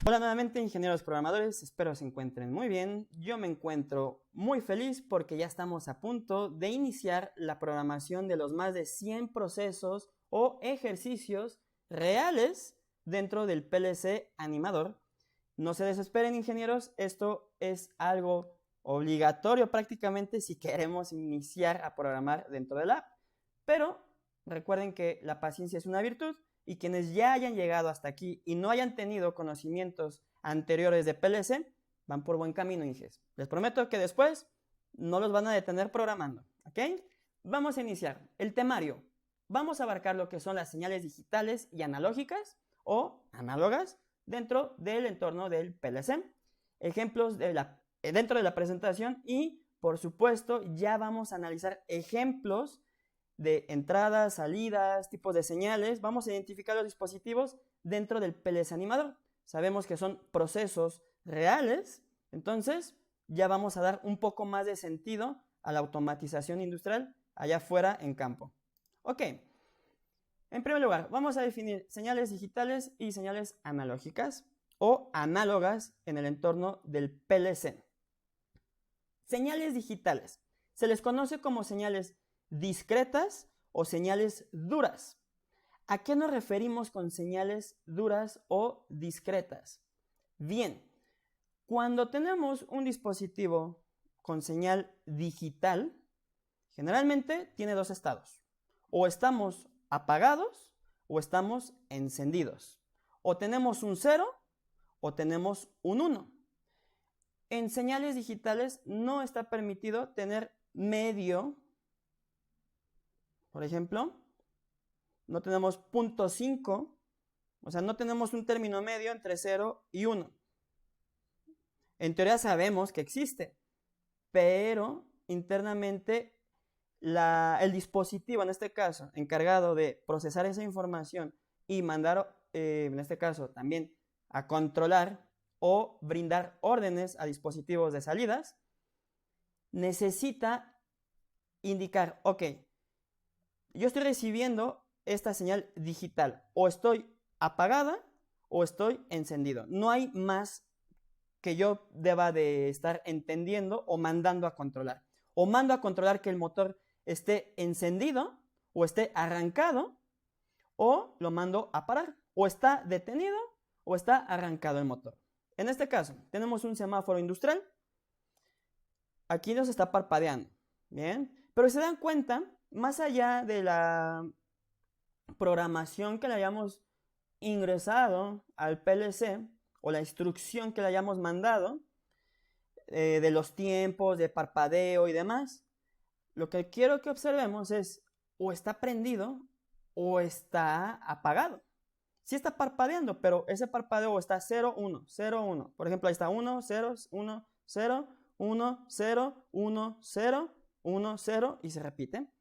Hola nuevamente, ingenieros programadores, espero se encuentren muy bien. Yo me encuentro muy feliz porque ya estamos a punto de iniciar la programación de los más de 100 procesos o ejercicios reales dentro del PLC animador. No se desesperen, ingenieros, esto es algo obligatorio prácticamente si queremos iniciar a programar dentro de la app. Pero recuerden que la paciencia es una virtud y quienes ya hayan llegado hasta aquí y no hayan tenido conocimientos anteriores de PLC, van por buen camino, inges. Les prometo que después no los van a detener programando, ¿ok? Vamos a iniciar. El temario. Vamos a abarcar lo que son las señales digitales y analógicas o análogas dentro del entorno del PLC. Ejemplos dentro de la presentación y, por supuesto, ya vamos a analizar ejemplos de entradas, salidas, tipos de señales. Vamos a identificar los dispositivos dentro del PLC animador. Sabemos que son procesos reales, entonces ya vamos a dar un poco más de sentido a la automatización industrial allá afuera en campo. Ok, en primer lugar, vamos a definir señales digitales y señales analógicas o análogas en el entorno del PLC. Señales digitales. Se les conoce como señales discretas o señales duras. ¿A qué nos referimos con señales duras o discretas? Bien, cuando tenemos un dispositivo con señal digital, generalmente tiene dos estados. O estamos apagados o estamos encendidos. O tenemos un 0 o tenemos un 1. En señales digitales no está permitido tener medio. Por ejemplo, no tenemos 0.5, o sea, no tenemos un término medio entre 0 y 1. En teoría sabemos que existe, pero internamente el dispositivo, en este caso, encargado de procesar esa información y mandar, en este caso, también a controlar o brindar órdenes a dispositivos de salidas, necesita indicar, ok, yo estoy recibiendo esta señal digital, o estoy apagada o estoy encendido. No hay más que yo deba de estar entendiendo o mandando a controlar. O mando a controlar que el motor esté encendido o esté arrancado, o lo mando a parar, o está detenido o está arrancado el motor. En este caso, tenemos un semáforo industrial. Aquí nos está parpadeando, ¿bien? Pero si se dan cuenta, más allá de la programación que le hayamos ingresado al PLC o la instrucción que le hayamos mandado, de los tiempos, de parpadeo y demás, lo que quiero que observemos es o está prendido o está apagado. Sí está parpadeando, pero ese parpadeo está 0, 1, 0, 1. Por ejemplo, ahí está 1, 0, 1, 0, 1, 0, 1, 0, 1, 0 y se repite.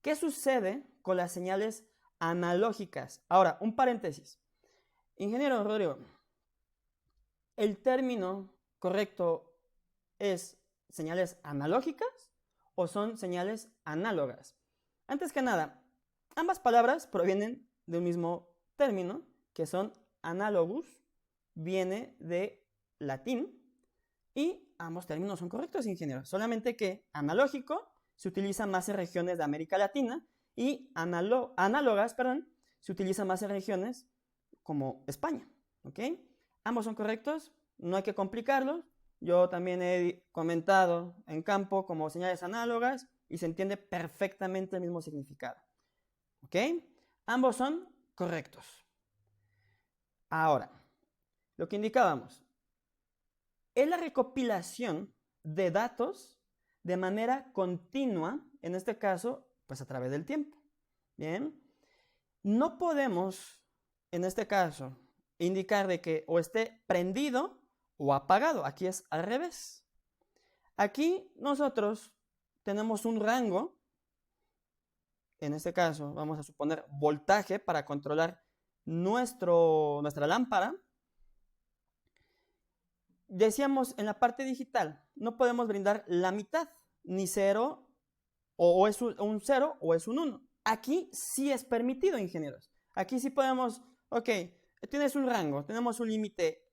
¿Qué sucede con las señales analógicas? Ahora, un paréntesis. Ingeniero Rodrigo, ¿el término correcto es señales analógicas o son señales análogas? Antes que nada, ambas palabras provienen de un mismo término, que son analogus, viene de latín, y ambos términos son correctos, ingeniero. Solamente que analógico se utiliza más en regiones de América Latina y análogas, se utiliza más en regiones como España, ¿ok? Ambos son correctos, no hay que complicarlos. Yo también he comentado en campo como señales análogas y se entiende perfectamente el mismo significado, ¿ok? Ambos son correctos. Ahora, lo que indicábamos es la recopilación de datos de manera continua, en este caso, pues a través del tiempo. Bien, no podemos, en este caso, indicar de que o esté prendido o apagado. Aquí es al revés. Aquí nosotros tenemos un rango, en este caso vamos a suponer voltaje para controlar nuestra lámpara. Decíamos en la parte digital, no podemos brindar la mitad, ni 0, o es un 0 o es un 1. Aquí sí es permitido, ingenieros. Aquí sí podemos, ok, tienes un rango, tenemos un límite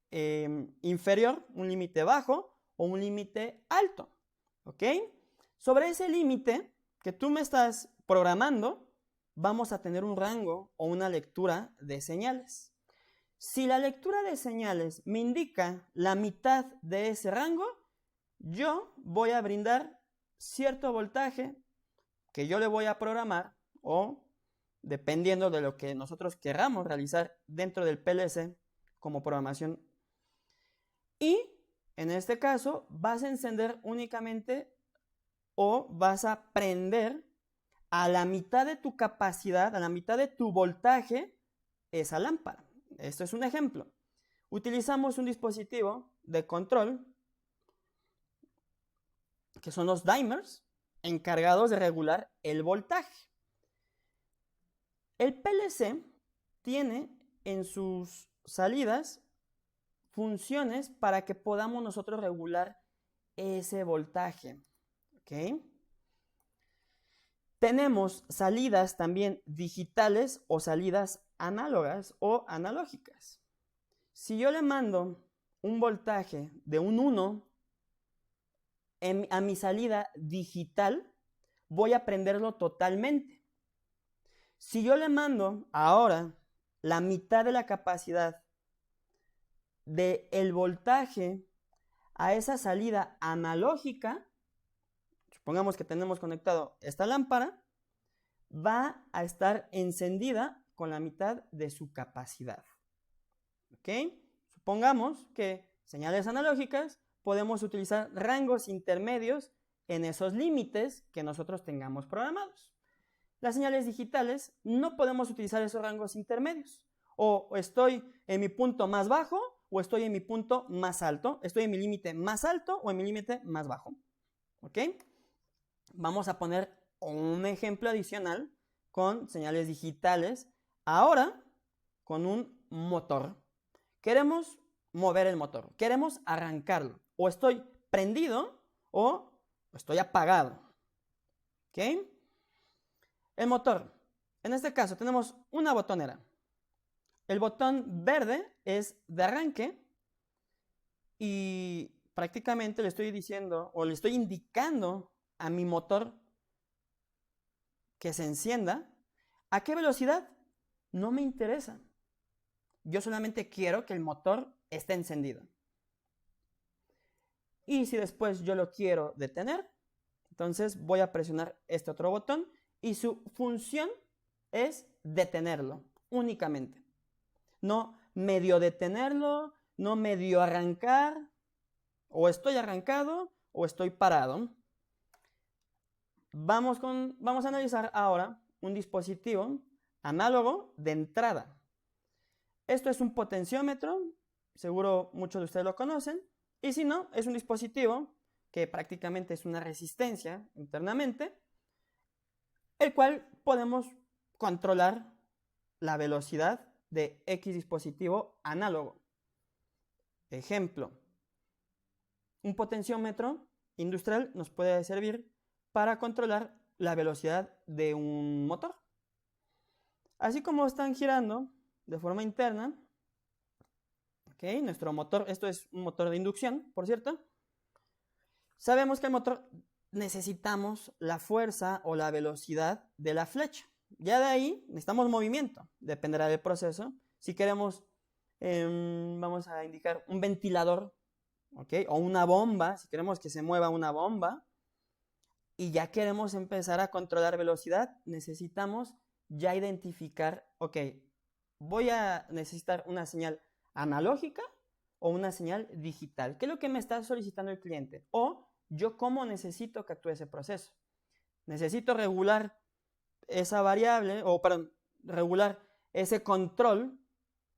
inferior, un límite bajo o un límite alto, ¿ok? Sobre ese límite que tú me estás programando, vamos a tener un rango o una lectura de señales. Si la lectura de señales me indica la mitad de ese rango, yo voy a brindar cierto voltaje que yo le voy a programar o dependiendo de lo que nosotros queramos realizar dentro del PLC como programación. Y en este caso vas a encender únicamente o vas a prender a la mitad de tu capacidad, a la mitad de tu voltaje, esa lámpara. Esto es un ejemplo. Utilizamos un dispositivo de control, que son los dimers, encargados de regular el voltaje. El PLC tiene en sus salidas funciones para que podamos nosotros regular ese voltaje. ¿Ok? Tenemos salidas también digitales o salidas análogas o analógicas. Si yo le mando un voltaje de un 1 a mi salida digital, voy a prenderlo totalmente. Si yo le mando ahora la mitad de la capacidad del voltaje a esa salida analógica, supongamos que tenemos conectado esta lámpara, va a estar encendida con la mitad de su capacidad. ¿Ok? Supongamos que señales analógicas podemos utilizar rangos intermedios en esos límites que nosotros tengamos programados. Las señales digitales no podemos utilizar esos rangos intermedios. O estoy en mi punto más bajo o estoy en mi punto más alto. Estoy en mi límite más alto o en mi límite más bajo. ¿Ok? Vamos a poner un ejemplo adicional con señales digitales. Ahora, con un motor. Queremos mover el motor. Queremos arrancarlo. O estoy prendido o estoy apagado. ¿Ok? El motor. En este caso tenemos una botonera. El botón verde es de arranque y prácticamente le estoy diciendo o le estoy indicando a mi motor que se encienda. ¿A qué velocidad? No me interesa. Yo solamente quiero que el motor esté encendido. Y si después yo lo quiero detener, entonces voy a presionar este otro botón y su función es detenerlo únicamente. No medio detenerlo, no medio arrancar, o estoy arrancado o estoy parado. Vamos a analizar ahora un dispositivo análogo de entrada. Esto es un potenciómetro, seguro muchos de ustedes lo conocen, y si no, es un dispositivo que prácticamente es una resistencia internamente, el cual podemos controlar la velocidad de X dispositivo análogo. Ejemplo, un potenciómetro industrial nos puede servir para controlar la velocidad de un motor. Así como están girando de forma interna, ¿okay? Nuestro motor, esto es un motor de inducción, por cierto. Sabemos que el motor necesitamos la fuerza o la velocidad de la flecha. Ya de ahí necesitamos movimiento, dependerá del proceso. Si queremos, vamos a indicar un ventilador, ¿okay? O una bomba, si queremos que se mueva una bomba, y ya queremos empezar a controlar velocidad, necesitamos ya identificar, ok, voy a necesitar una señal analógica o una señal digital. ¿Qué es lo que me está solicitando el cliente? O yo cómo necesito que actúe ese proceso. Necesito regular esa variable, o perdón, regular ese control,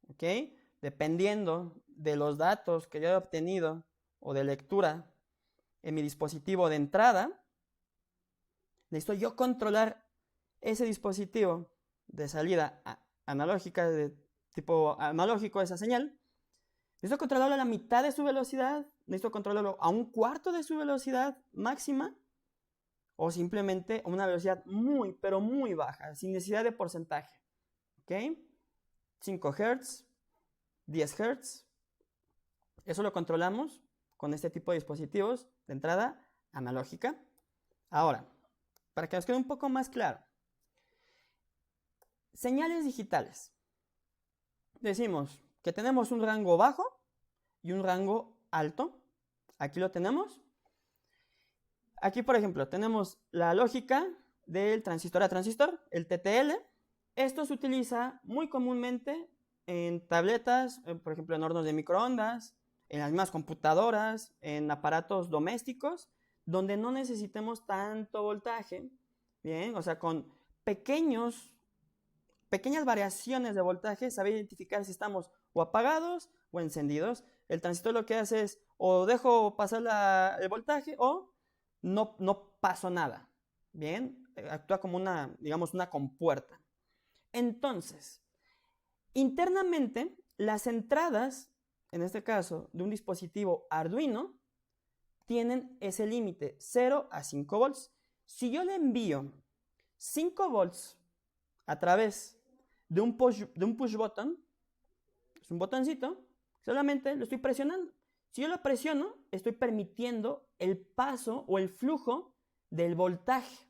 ¿ok? Dependiendo de los datos que yo he obtenido o de lectura en mi dispositivo de entrada. Necesito yo controlar ese dispositivo de salida analógica, de tipo analógico, esa señal. Necesito controlarlo a la mitad de su velocidad, necesito controlarlo a un cuarto de su velocidad máxima, o simplemente a una velocidad muy, pero muy baja, sin necesidad de porcentaje. ¿Ok? 5 Hz, 10 Hz. Eso lo controlamos con este tipo de dispositivos de entrada analógica. Ahora, para que nos quede un poco más claro, señales digitales. Decimos que tenemos un rango bajo y un rango alto. Aquí lo tenemos. Aquí, por ejemplo, tenemos la lógica del transistor a transistor, el TTL. Esto se utiliza muy comúnmente en tabletas, por ejemplo, en hornos de microondas, en las mismas computadoras, en aparatos domésticos, donde no necesitemos tanto voltaje, ¿bien? O sea, con pequeñas variaciones de voltaje, saber identificar si estamos o apagados o encendidos. El transistor lo que hace es o dejo pasar el voltaje o no paso nada, ¿bien? Actúa como digamos, una compuerta. Entonces, internamente, las entradas, en este caso, de un dispositivo Arduino, tienen ese límite, 0 a 5 volts. Si yo le envío 5 volts a través de un push button, es un botoncito, solamente lo estoy presionando. Si yo lo presiono, estoy permitiendo el paso o el flujo del voltaje.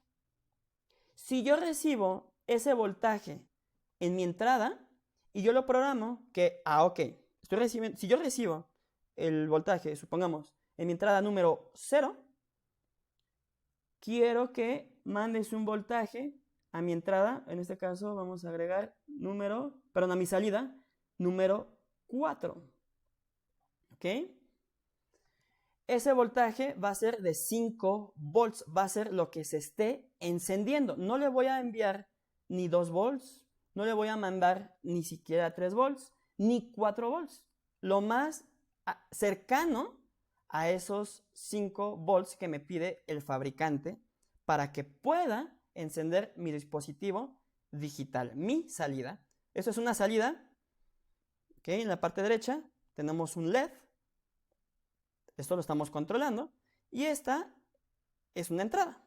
Si yo recibo ese voltaje en mi entrada y yo lo programo que, ok, si yo recibo el voltaje, supongamos, en mi entrada número 0, quiero que mandes un voltaje a mi entrada, en este caso vamos a agregar a mi salida, número 4. ¿Ok? Ese voltaje va a ser de 5 volts, va a ser lo que se esté encendiendo. No le voy a enviar ni 2 volts, no le voy a mandar ni siquiera 3 volts, ni 4 volts. Lo más cercano a esos 5 volts que me pide el fabricante para que pueda encender mi dispositivo digital, mi salida. Eso es una salida. ¿Okay? En la parte derecha tenemos un LED. Esto lo estamos controlando. Y esta es una entrada.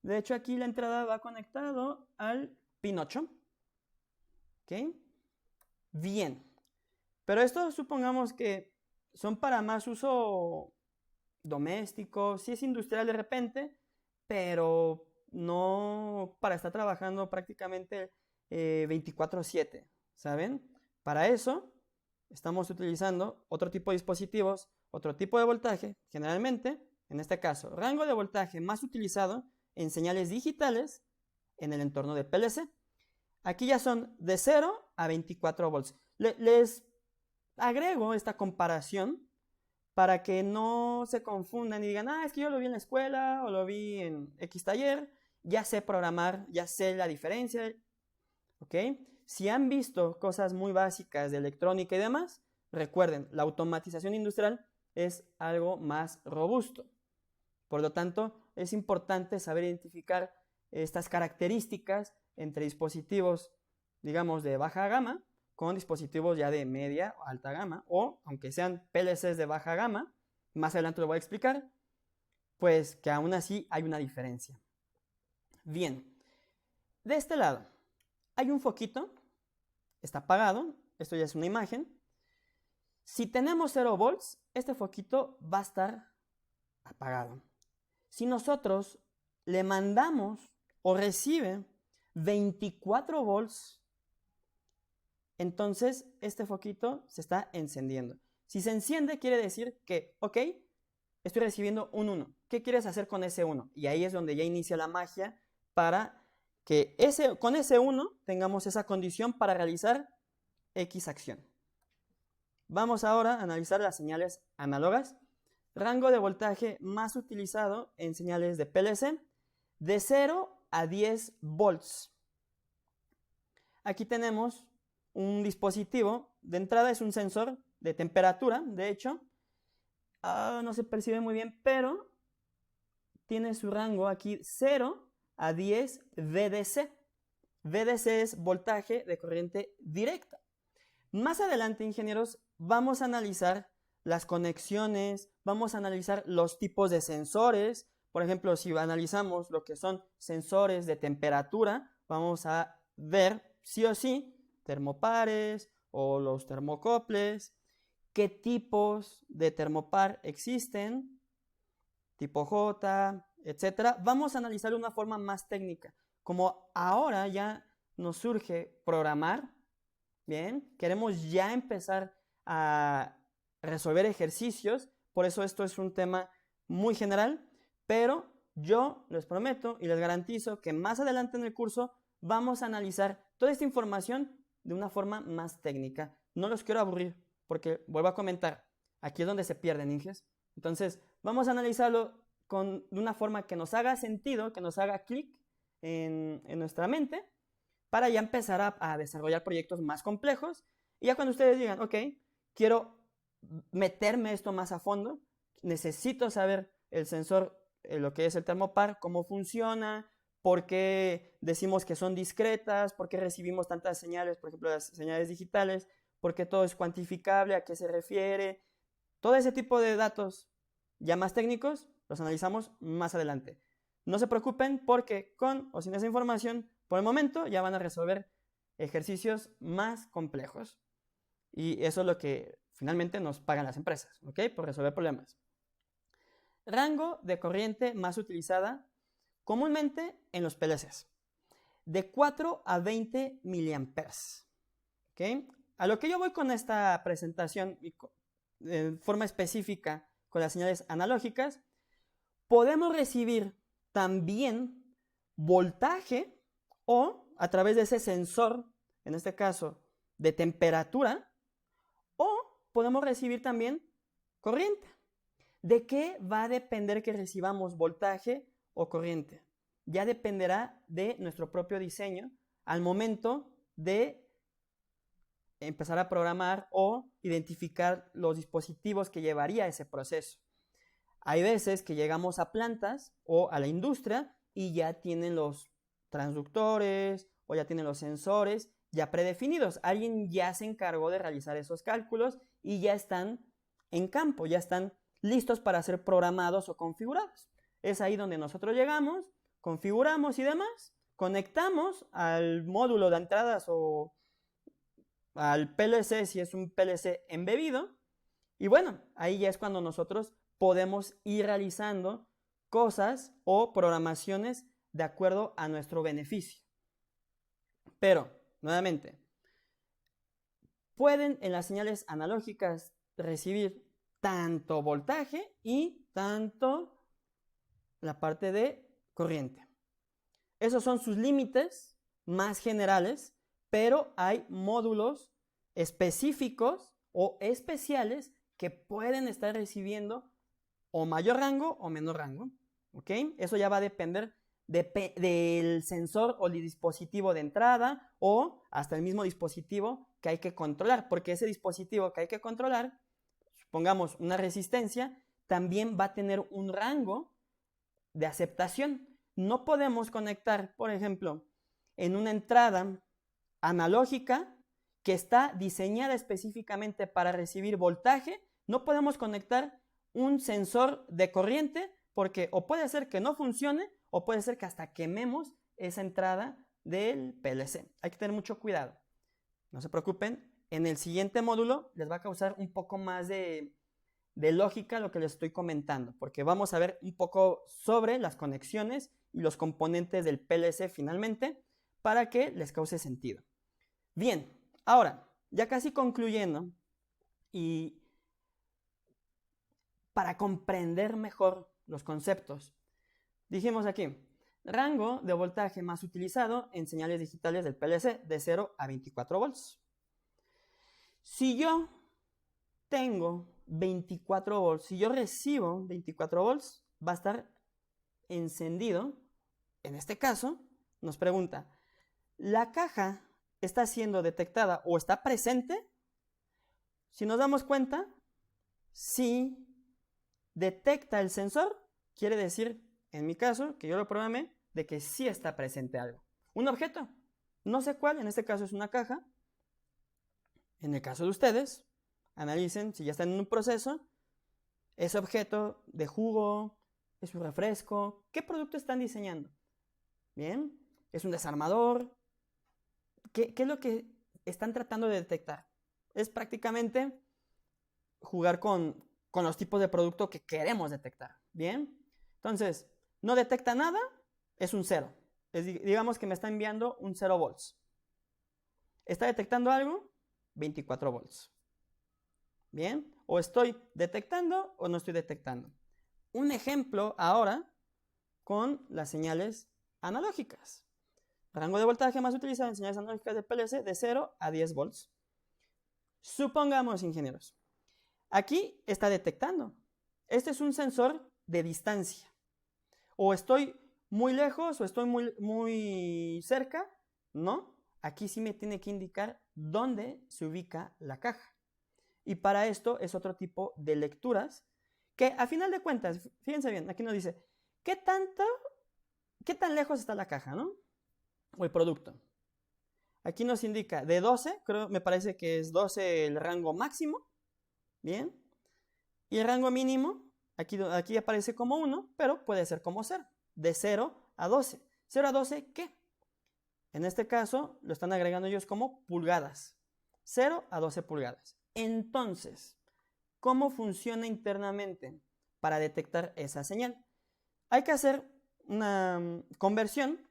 De hecho, aquí la entrada va conectado al pin 8. ¿Ok? Bien. Pero esto supongamos que son para más uso doméstico. Sí es industrial de repente, pero no para estar trabajando prácticamente 24/7. ¿Saben? Para eso estamos utilizando otro tipo de dispositivos, otro tipo de voltaje, generalmente, en este caso, rango de voltaje más utilizado en señales digitales en el entorno de PLC. Aquí ya son de 0 a 24 volts. Les agrego esta comparación para que no se confundan y digan, es que yo lo vi en la escuela o lo vi en X taller, ya sé programar, ya sé la diferencia, ¿ok? Si han visto cosas muy básicas de electrónica y demás, recuerden, la automatización industrial es algo más robusto. Por lo tanto, es importante saber identificar estas características entre dispositivos, digamos, de baja gama con dispositivos ya de media o alta gama, o aunque sean PLCs de baja gama, más adelante lo voy a explicar, pues que aún así hay una diferencia. Bien, de este lado hay un foquito, está apagado, esto ya es una imagen. Si tenemos 0 volts, este foquito va a estar apagado. Si nosotros le mandamos o recibe 24 volts, entonces este foquito se está encendiendo. Si se enciende, quiere decir que, ok, estoy recibiendo un 1. ¿Qué quieres hacer con ese 1? Y ahí es donde ya inicia la magia para que con ese 1 tengamos esa condición para realizar X acción. Vamos ahora a analizar las señales análogas. Rango de voltaje más utilizado en señales de PLC, de 0 a 10 volts. Aquí tenemos un dispositivo, de entrada es un sensor de temperatura, de hecho, no se percibe muy bien, pero tiene su rango aquí 0 a 10 VDC. VDC es voltaje de corriente directa. Más adelante, ingenieros, vamos a analizar las conexiones, vamos a analizar los tipos de sensores. Por ejemplo, si analizamos lo que son sensores de temperatura, vamos a ver sí o sí termopares o los termocoples, qué tipos de termopar existen, tipo J, etcétera. Vamos a analizarlo de una forma más técnica. Como ahora ya nos surge programar, bien, queremos ya empezar a resolver ejercicios, por eso esto es un tema muy general, pero yo les prometo y les garantizo que más adelante en el curso vamos a analizar toda esta información de una forma más técnica. No los quiero aburrir, porque vuelvo a comentar, aquí es donde se pierden, Inges. Entonces, vamos a analizarlo de una forma que nos haga sentido, que nos haga clic en nuestra mente, para ya empezar a desarrollar proyectos más complejos. Y ya cuando ustedes digan, ok, quiero meterme esto más a fondo, necesito saber el sensor, lo que es el termopar, cómo funciona, por qué decimos que son discretas, por qué recibimos tantas señales, por ejemplo, las señales digitales, por qué todo es cuantificable, a qué se refiere. Todo ese tipo de datos ya más técnicos los analizamos más adelante. No se preocupen porque con o sin esa información, por el momento ya van a resolver ejercicios más complejos. Y eso es lo que finalmente nos pagan las empresas, ¿ok? Por resolver problemas. Rango de corriente más utilizada comúnmente en los PLCs. De 4 a 20 miliamperes. ¿Ok? A lo que yo voy con esta presentación y de forma específica con las señales analógicas, podemos recibir también voltaje o a través de ese sensor, en este caso de temperatura, o podemos recibir también corriente. ¿De qué va a depender que recibamos voltaje o corriente? Ya dependerá de nuestro propio diseño al momento de empezar a programar o identificar los dispositivos que llevaría ese proceso. Hay veces que llegamos a plantas o a la industria y ya tienen los transductores o ya tienen los sensores ya predefinidos. Alguien ya se encargó de realizar esos cálculos y ya están en campo, ya están listos para ser programados o configurados. Es ahí donde nosotros llegamos, configuramos y demás, conectamos al módulo de entradas o al PLC si es un PLC embebido. Y bueno, ahí ya es cuando nosotros podemos ir realizando cosas o programaciones de acuerdo a nuestro beneficio. Pero, nuevamente, pueden en las señales analógicas recibir tanto voltaje y tanto la parte de corriente. Esos son sus límites más generales, pero hay módulos específicos o especiales que pueden estar recibiendo o mayor rango o menor rango. ¿Ok? Eso ya va a depender del sensor o el dispositivo de entrada o hasta el mismo dispositivo que hay que controlar, porque ese dispositivo que hay que controlar, supongamos una resistencia, también va a tener un rango de aceptación. No podemos conectar, por ejemplo, en una entrada analógica que está diseñada específicamente para recibir voltaje, no podemos conectar un sensor de corriente porque o puede ser que no funcione o puede ser que hasta quememos esa entrada del PLC. Hay que tener mucho cuidado. No se preocupen, en el siguiente módulo les va a causar un poco más de lógica lo que les estoy comentando, porque vamos a ver un poco sobre las conexiones y los componentes del PLC finalmente para que les cause sentido. Bien, ahora, ya casi concluyendo y para comprender mejor los conceptos, dijimos aquí, rango de voltaje más utilizado en señales digitales del PLC de 0 a 24 volts. Si yo tengo 24 volts, si yo recibo 24 volts, va a estar encendido. En este caso, nos pregunta, ¿la caja está siendo detectada o está presente? Si nos damos cuenta, si detecta el sensor, quiere decir, en mi caso, que yo lo programé, de que sí está presente algo. Un objeto, no sé cuál, en este caso es una caja. En el caso de ustedes, analicen si ya están en un proceso, ese objeto de jugo, es un refresco, ¿qué producto están diseñando? Bien, es un desarmador. ¿Qué es lo que están tratando de detectar? es prácticamente jugar con los tipos de producto que queremos detectar. Bien, entonces, no detecta nada, es un 0. Digamos que me está enviando un 0 volts. ¿Está detectando algo? 24 volts. Bien, o estoy detectando o no estoy detectando. Un ejemplo ahora con las señales analógicas. Rango de voltaje más utilizado en señales analógicas de PLC de 0 a 10 volts. Supongamos, ingenieros, aquí está detectando. Este es un sensor de distancia. O estoy muy lejos o estoy muy cerca. No, aquí sí me tiene que indicar dónde se ubica la caja. Y para esto es otro tipo de lecturas que a final de cuentas, fíjense bien, aquí nos dice, ¿qué tan lejos está la caja, no? O el producto. Aquí nos indica de 12, me parece que es 12 el rango máximo. Bien. Y el rango mínimo, aquí aparece como 1, pero puede ser como 0. De 0 a 12. ¿0 a 12 qué? En este caso lo están agregando ellos como pulgadas. 0 a 12 pulgadas. Entonces, ¿cómo funciona internamente para detectar esa señal? Hay que hacer una conversión.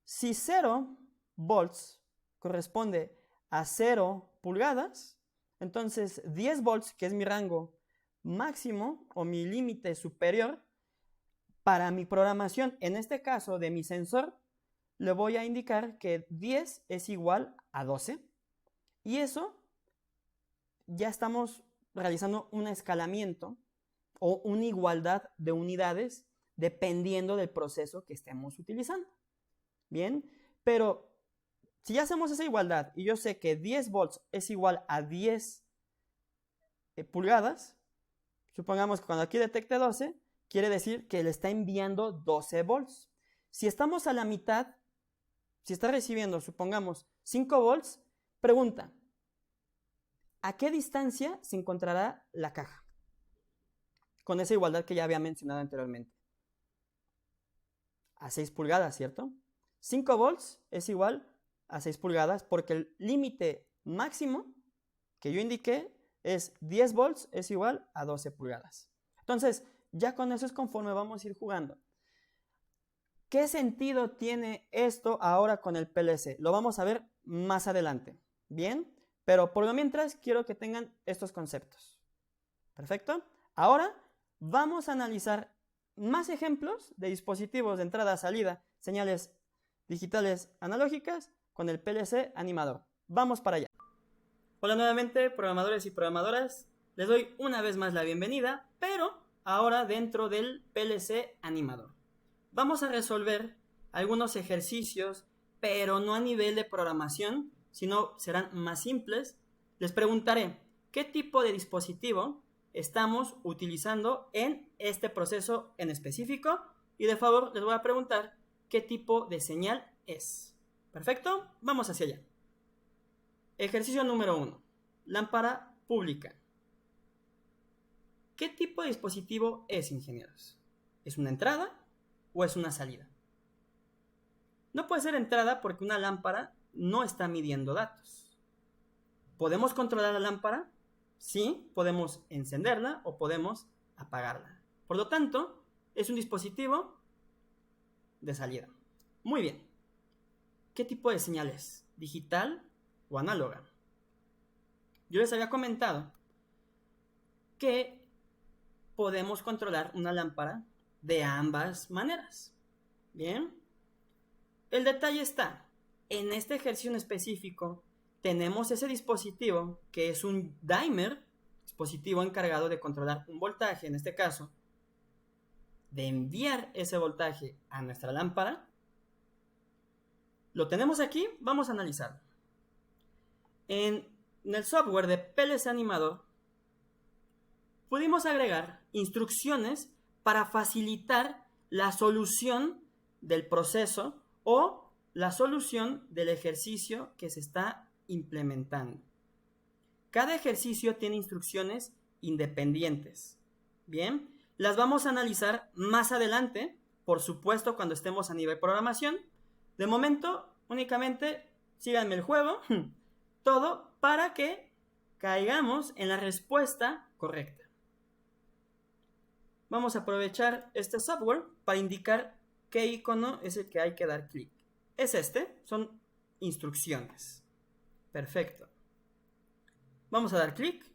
Si 0 volts corresponde a 0 pulgadas, entonces 10 volts, que es mi rango máximo o mi límite superior, para mi programación, en este caso de mi sensor, le voy a indicar que 10 es igual a 12. Y eso ya estamos realizando un escalamiento o una igualdad de unidades dependiendo del proceso que estemos utilizando. Bien, pero si ya hacemos esa igualdad y yo sé que 10 volts es igual a 10 pulgadas, supongamos que cuando aquí detecte 12, quiere decir que le está enviando 12 volts. Si estamos a la mitad, si está recibiendo, supongamos, 5 volts, pregunta, ¿a qué distancia se encontrará la caja? Con esa igualdad que ya había mencionado anteriormente. A 6 pulgadas, ¿cierto? 5 volts es igual a 6 pulgadas porque el límite máximo que yo indiqué es 10 volts es igual a 12 pulgadas. Entonces, ya con eso es conforme vamos a ir jugando. ¿Qué sentido tiene esto ahora con el PLC? Lo vamos a ver más adelante. Bien, pero por lo mientras quiero que tengan estos conceptos. Perfecto. Ahora vamos a analizar más ejemplos de dispositivos de entrada-salida, señales digitales analógicas con el PLC animador. Vamos para allá. Hola nuevamente, programadores y programadoras. Les doy una vez más la bienvenida, pero ahora dentro del PLC animador. Vamos a resolver algunos ejercicios, pero no a nivel de programación, sino serán más simples. Les preguntaré qué tipo de dispositivo estamos utilizando en este proceso en específico y de favor les voy a preguntar qué tipo de señal es. ¿Perfecto? Vamos hacia allá. Ejercicio número 1. Lámpara pública. ¿Qué tipo de dispositivo es, ingenieros? ¿Es una entrada o es una salida? No puede ser entrada porque una lámpara no está midiendo datos. ¿Podemos controlar la lámpara? Sí, podemos encenderla o podemos apagarla. Por lo tanto, es un dispositivo de salida. Muy bien. ¿Qué tipo de señal es? ¿Digital o análoga? Yo les había comentado que podemos controlar una lámpara de ambas maneras. Bien. El detalle está, en este ejercicio en específico, tenemos ese dispositivo que es un dimmer, dispositivo encargado de controlar un voltaje, en este caso, de enviar ese voltaje a nuestra lámpara. Lo tenemos aquí, vamos a analizarlo. En el software de PLC Animador, pudimos agregar instrucciones para facilitar la solución del proceso o la solución del ejercicio que se está implementando. Cada ejercicio tiene instrucciones independientes. Bien, las vamos a analizar más adelante, por supuesto cuando estemos a nivel programación. De momento, únicamente síganme el juego, todo para que caigamos en la respuesta correcta. Vamos a aprovechar este software para indicar qué icono es el que hay que dar clic. Es este, son instrucciones. Perfecto. Vamos a dar clic.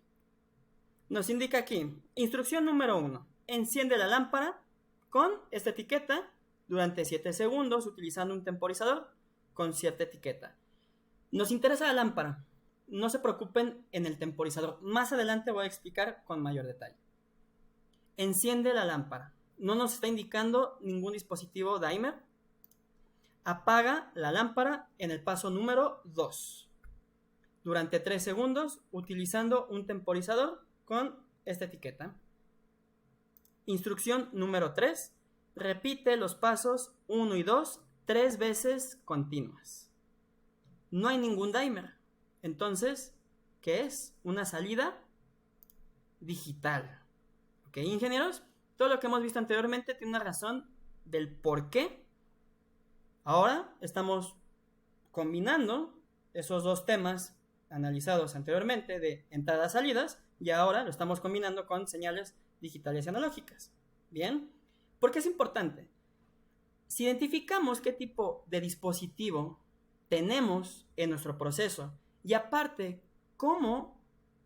Nos indica aquí, instrucción número 1. Enciende la lámpara con esta etiqueta durante 7 segundos utilizando un temporizador con cierta etiqueta. Nos interesa la lámpara. No se preocupen en el temporizador. Más adelante voy a explicar con mayor detalle. Enciende la lámpara. No nos está indicando ningún dispositivo timer. Apaga la lámpara en el paso número 2. Durante 3 segundos utilizando un temporizador con esta etiqueta. Instrucción número 3. Repite los pasos 1 y 2 3 veces continuas. No hay ningún timer. Entonces, ¿qué es? Una salida digital. ¿Ok, ingenieros? Todo lo que hemos visto anteriormente tiene una razón del por qué. Ahora estamos combinando esos dos temas analizados anteriormente de entradas-salidas y ahora lo estamos combinando con señales digitales y analógicas. ¿Bien? ¿Por qué es importante? Si identificamos qué tipo de dispositivo tenemos en nuestro proceso y aparte cómo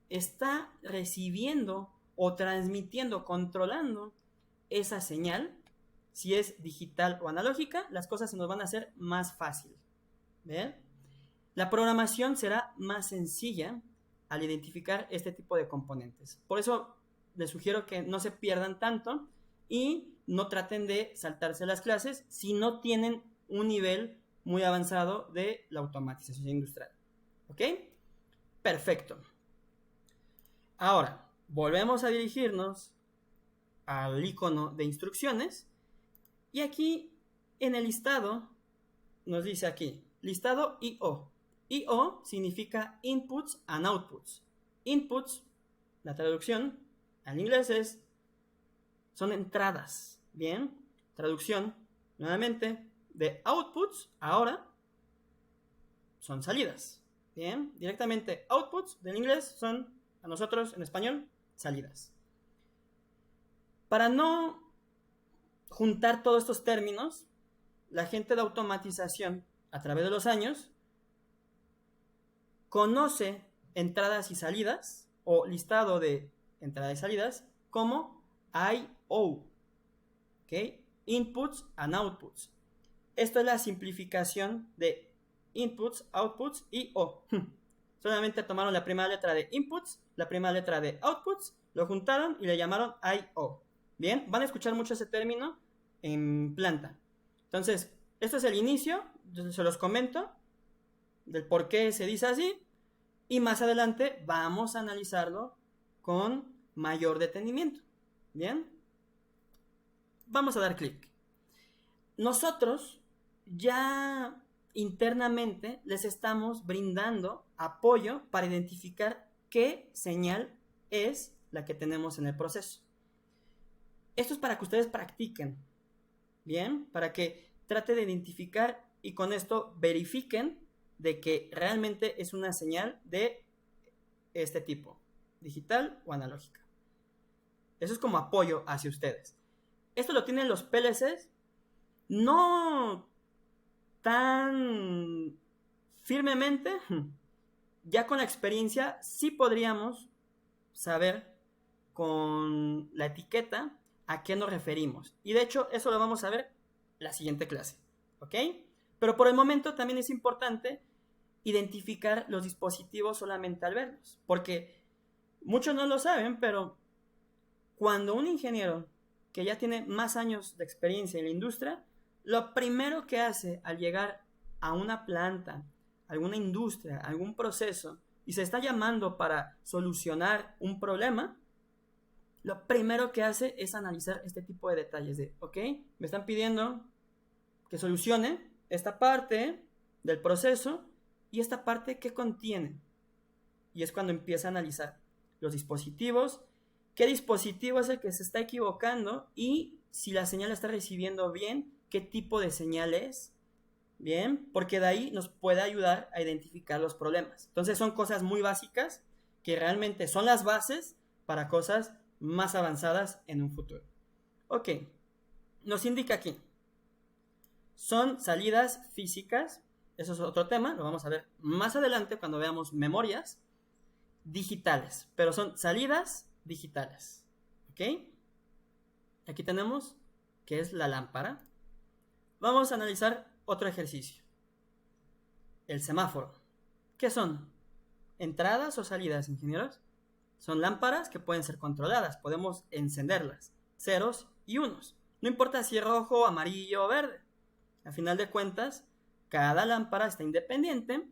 está recibiendo o transmitiendo, controlando esa señal, si es digital o analógica, las cosas se nos van a hacer más fácil. ¿Ven? La programación será más sencilla al identificar este tipo de componentes. Por eso les sugiero que no se pierdan tanto y no traten de saltarse las clases si no tienen un nivel muy avanzado de la automatización industrial. ¿Ok? Perfecto. Ahora, volvemos a dirigirnos al icono de instrucciones y aquí en el listado nos dice aquí, listado I/O. I/O significa Inputs and Outputs. Inputs, la traducción al inglés son entradas. Bien, traducción nuevamente de outputs, ahora son salidas. Bien, directamente outputs del inglés son a nosotros en español salidas. Para no juntar todos estos términos, la gente de automatización a través de los años conoce entradas y salidas o listado de entradas y salidas como I/O. ¿Ok? Inputs and Outputs. Esto es la simplificación de Inputs, Outputs y O. Solamente tomaron la primera letra de Inputs, la primera letra de Outputs, lo juntaron y le llamaron I/O. Bien, van a escuchar mucho ese término en planta. Entonces, esto es el inicio, se los comento del por qué se dice así y más adelante vamos a analizarlo con mayor detenimiento. Bien, vamos a dar clic. Nosotros ya internamente les estamos brindando apoyo para identificar qué señal es la que tenemos en el proceso. Esto es para que ustedes practiquen, ¿bien? Para que traten de identificar y con esto verifiquen de que realmente es una señal de este tipo, digital o analógica. Eso es como apoyo hacia ustedes. Esto lo tienen los PLCs, no tan firmemente. Ya con la experiencia sí podríamos saber con la etiqueta a qué nos referimos. Y de hecho eso lo vamos a ver la siguiente clase. ¿Ok? Pero por el momento también es importante identificar los dispositivos solamente al verlos. Porque muchos no lo saben, pero cuando un ingeniero que ya tiene más años de experiencia en la industria, lo primero que hace al llegar a una planta, alguna industria, algún proceso, y se está llamando para solucionar un problema, lo primero que hace es analizar este tipo de detalles de, ok, me están pidiendo que solucione esta parte del proceso y esta parte que contiene. Y es cuando empieza a analizar los dispositivos, qué dispositivo es el que se está equivocando y si la señal la está recibiendo bien, qué tipo de señal es, bien, porque de ahí nos puede ayudar a identificar los problemas. Entonces son cosas muy básicas que realmente son las bases para cosas más avanzadas en un futuro. Ok, nos indica aquí. Son salidas físicas, eso es otro tema, lo vamos a ver más adelante cuando veamos memorias digitales, pero son salidas digitales. ¿Ok? Aquí tenemos que es la lámpara. Vamos a analizar otro ejercicio. El semáforo. ¿Qué son? ¿Entradas o salidas, ingenieros? Son lámparas que pueden ser controladas, podemos encenderlas, ceros y unos. No importa si es rojo, amarillo o verde. A final de cuentas, cada lámpara está independiente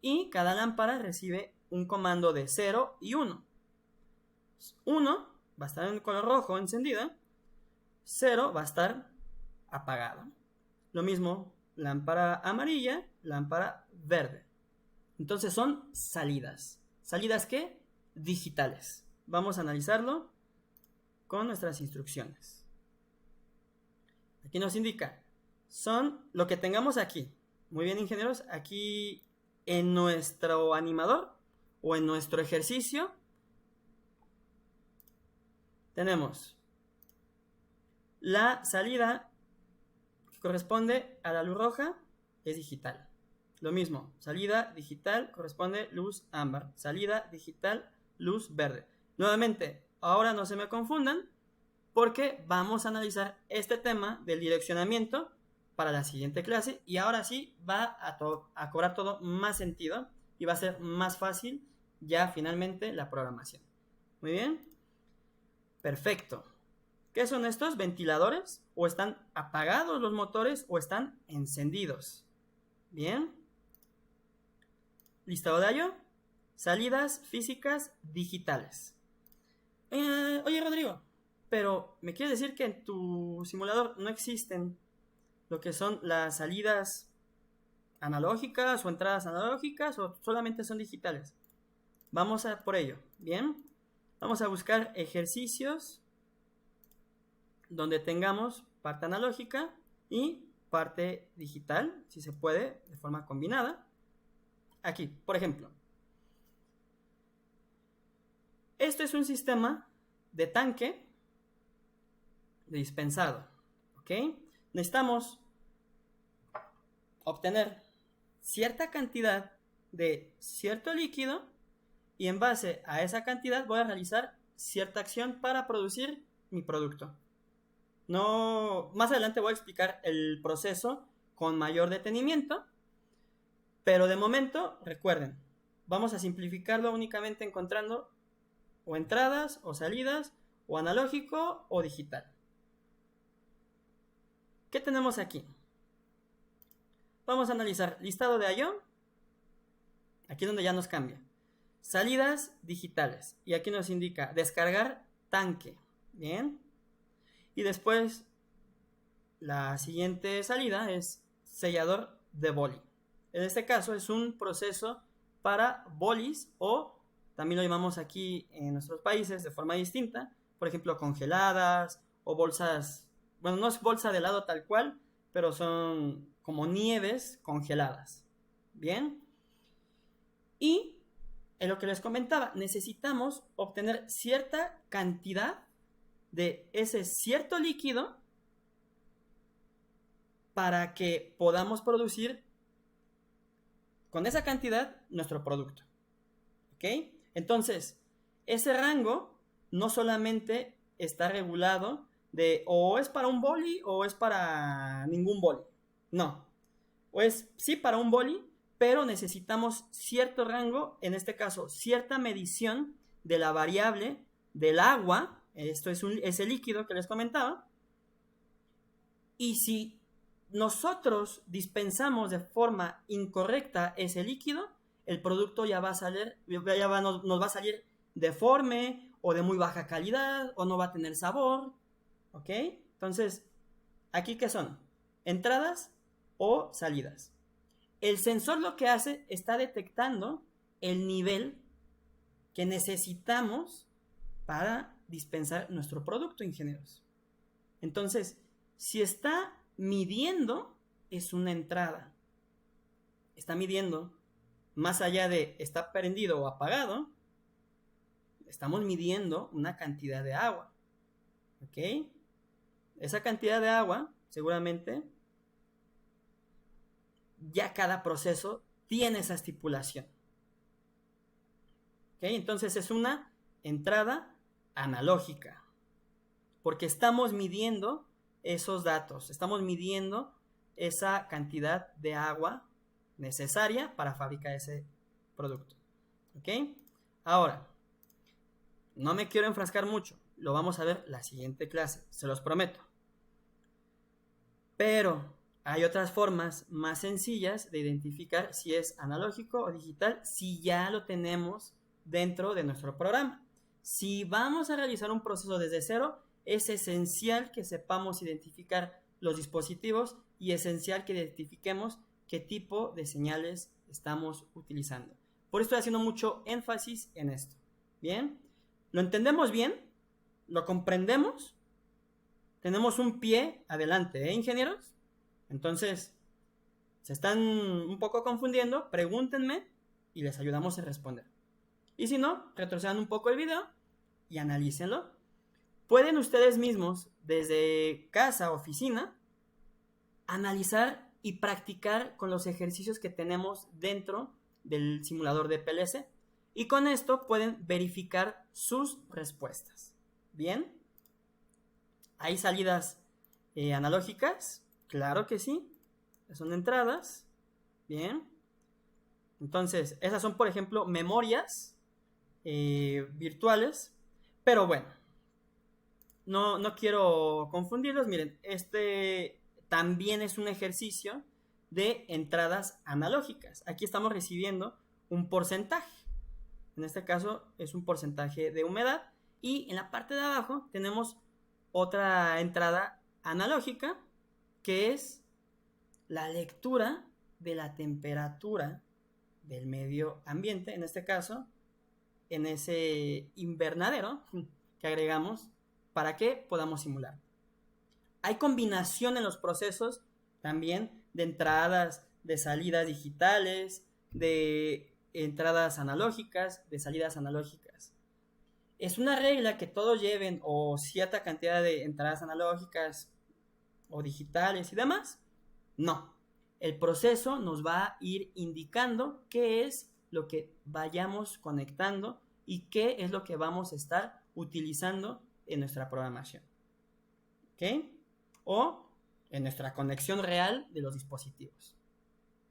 y cada lámpara recibe un comando de 0 y 1. 1 va a estar en color rojo encendida, 0 va a estar apagada. Lo mismo, lámpara amarilla, lámpara verde. Entonces son salidas. ¿Salidas qué? Digitales. Vamos a analizarlo con nuestras instrucciones. Aquí nos indica, son lo que tengamos aquí. Muy bien, ingenieros, aquí en nuestro animador o en nuestro ejercicio tenemos la salida que corresponde a la luz roja, es digital. Lo mismo, salida digital corresponde luz ámbar, salida digital luz verde. Nuevamente, ahora no se me confundan porque vamos a analizar este tema del direccionamiento para la siguiente clase y ahora sí va a cobrar todo más sentido y va a ser más fácil ya finalmente la programación. Muy bien. Perfecto. ¿Qué son estos ventiladores? ¿O están apagados los motores o están encendidos? Bien. ¿Listado de ello? Salidas físicas digitales. Oye, Rodrigo, pero ¿me quieres decir que en tu simulador no existen lo que son las salidas analógicas o entradas analógicas o solamente son digitales? Vamos a por ello. Bien. Vamos a buscar ejercicios donde tengamos parte analógica y parte digital, si se puede, de forma combinada. Aquí, por ejemplo, esto es un sistema de tanque de dispensado, ¿ok? Necesitamos obtener cierta cantidad de cierto líquido y en base a esa cantidad voy a realizar cierta acción para producir mi producto. No, más adelante voy a explicar el proceso con mayor detenimiento, pero de momento, recuerden, vamos a simplificarlo únicamente encontrando o entradas o salidas o analógico o digital. ¿Qué tenemos aquí? Vamos a analizar listado de I/O, aquí donde ya nos cambia. Salidas digitales, y aquí nos indica descargar tanque, ¿bien? Y después la siguiente salida es sellador de boli. En este caso es un proceso para bolis o también lo llamamos aquí en nuestros países de forma distinta, por ejemplo congeladas o bolsas, bueno, no es bolsa de helado tal cual, pero son como nieves congeladas. Bien. Y en lo que les comentaba, necesitamos obtener cierta cantidad de ese cierto líquido para que podamos producir con esa cantidad nuestro producto. ¿Ok? Entonces, ese rango no solamente está regulado de o es para un boli o es para ningún boli. No. O es sí para un boli, pero necesitamos cierto rango, en este caso, cierta medición de la variable del agua. Esto es ese líquido que les comentaba. Y si nosotros dispensamos de forma incorrecta ese líquido, el producto ya va a salir, nos va a salir deforme o de muy baja calidad o no va a tener sabor. ¿Ok? Entonces, ¿aquí qué son? ¿Entradas o salidas? El sensor lo que hace está detectando el nivel que necesitamos para dispensar nuestro producto, ingenieros. Entonces, si está midiendo, es una entrada. Está midiendo, más allá de está prendido o apagado, estamos midiendo una cantidad de agua. ¿Ok? Esa cantidad de agua, seguramente, ya cada proceso tiene esa estipulación. ¿Ok? Entonces es una entrada analógica, porque estamos midiendo esos datos, estamos midiendo esa cantidad de agua necesaria para fabricar ese producto. ¿Ok? Ahora, no me quiero enfrascar mucho, lo vamos a ver la siguiente clase, se los prometo. Pero hay otras formas más sencillas de identificar si es analógico o digital, si ya lo tenemos dentro de nuestro programa. Si vamos a realizar un proceso desde cero, es esencial que sepamos identificar los dispositivos y esencial que identifiquemos qué tipo de señales estamos utilizando. Por eso estoy haciendo mucho énfasis en esto. ¿Bien? ¿Lo entendemos bien? ¿Lo comprendemos? Tenemos un pie adelante, ingenieros? Entonces, se están un poco confundiendo, pregúntenme y les ayudamos a responder. Y si no, retrocedan un poco el video y analícenlo. Pueden ustedes mismos, desde casa, oficina, analizar y practicar con los ejercicios que tenemos dentro del simulador de PLC. Y con esto pueden verificar sus respuestas. ¿Bien? ¿Hay salidas analógicas? Claro que sí. Son entradas. Bien. Entonces, esas son, por ejemplo, memorias virtuales. Pero bueno, no quiero confundirlos. Miren, este también es un ejercicio de entradas analógicas. Aquí estamos recibiendo un porcentaje. En este caso es un porcentaje de humedad. Y en la parte de abajo tenemos otra entrada analógica, que es la lectura de la temperatura del medio ambiente, en este caso, en ese invernadero que agregamos para que podamos simular. Hay combinación en los procesos también de entradas, de salidas digitales, de entradas analógicas, de salidas analógicas. ¿Es una regla que todos lleven o cierta cantidad de entradas analógicas o digitales y demás? No. El proceso nos va a ir indicando qué es lo que vayamos conectando y qué es lo que vamos a estar utilizando en nuestra programación. ¿Ok? O en nuestra conexión real de los dispositivos.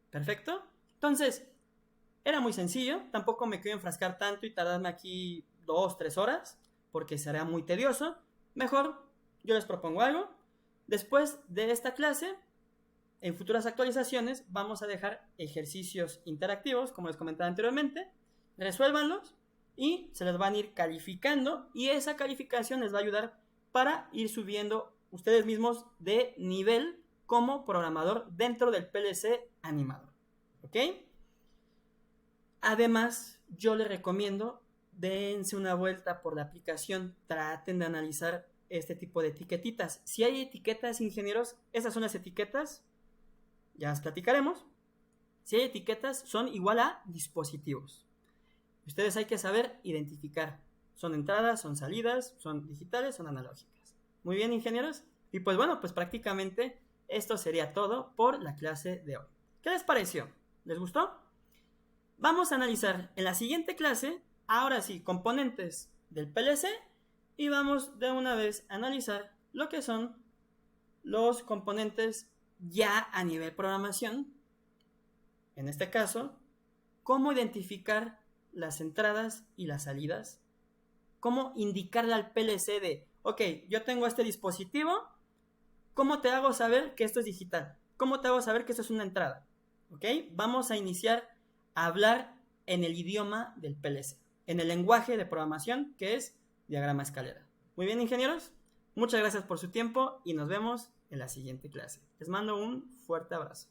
¿Perfecto? Entonces, era muy sencillo. Tampoco me quiero enfrascar tanto y tardarme aquí 2-3 horas, porque será muy tedioso. Mejor, yo les propongo algo. Después de esta clase, en futuras actualizaciones, vamos a dejar ejercicios interactivos, como les comentaba anteriormente. Resuélvanlos y se les van a ir calificando, y esa calificación les va a ayudar para ir subiendo ustedes mismos de nivel como programador dentro del PLC animador. ¿Ok? Además, yo les recomiendo dense una vuelta por la aplicación, traten de analizar este tipo de etiquetitas. Si hay etiquetas, ingenieros, esas son las etiquetas, ya las platicaremos. Si hay etiquetas, son igual a dispositivos. Ustedes hay que saber identificar. Son entradas, son salidas, son digitales, son analógicas. Muy bien, ingenieros. Y pues bueno, pues prácticamente esto sería todo por la clase de hoy. ¿Qué les pareció? ¿Les gustó? Vamos a analizar en la siguiente clase, ahora sí, componentes del PLC, y vamos de una vez a analizar lo que son los componentes ya a nivel programación. En este caso, cómo identificar las entradas y las salidas, cómo indicarle al PLC de, ok, yo tengo este dispositivo, ¿cómo te hago saber que esto es digital? ¿Cómo te hago saber que esto es una entrada? ¿Ok? Vamos a iniciar a hablar en el idioma del PLC, en el lenguaje de programación que es diagrama escalera. Muy bien, ingenieros, muchas gracias por su tiempo y nos vemos en la siguiente clase. Les mando un fuerte abrazo.